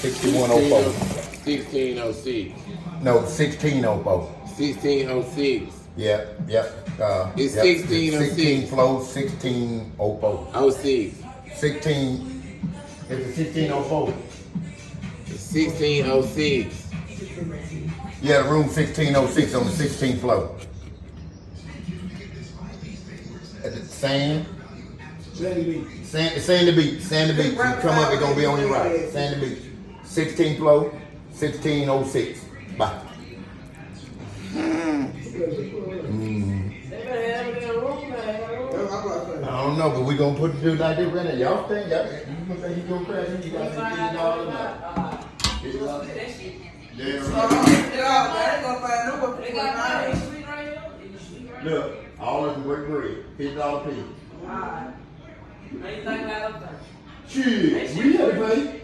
6104. 1606. No, 1604. 1606. Yep. It's yep. 1606. 16 flow, 1604. 06. 16. It's a 1604. 1606. Yeah, the room 1606 on the 16th floor. Sand. Sandy Beach. Sandy Beach. You come up, it's gonna be on your right. Sandy Beach. 16th floor, 1606. Bye. I don't know, but we gonna put the dude like this right now. Y'all think you gonna think he gonna crash? You guys $50 tonight. Look, all of them work great. $50 piece. Shit, we had to pay.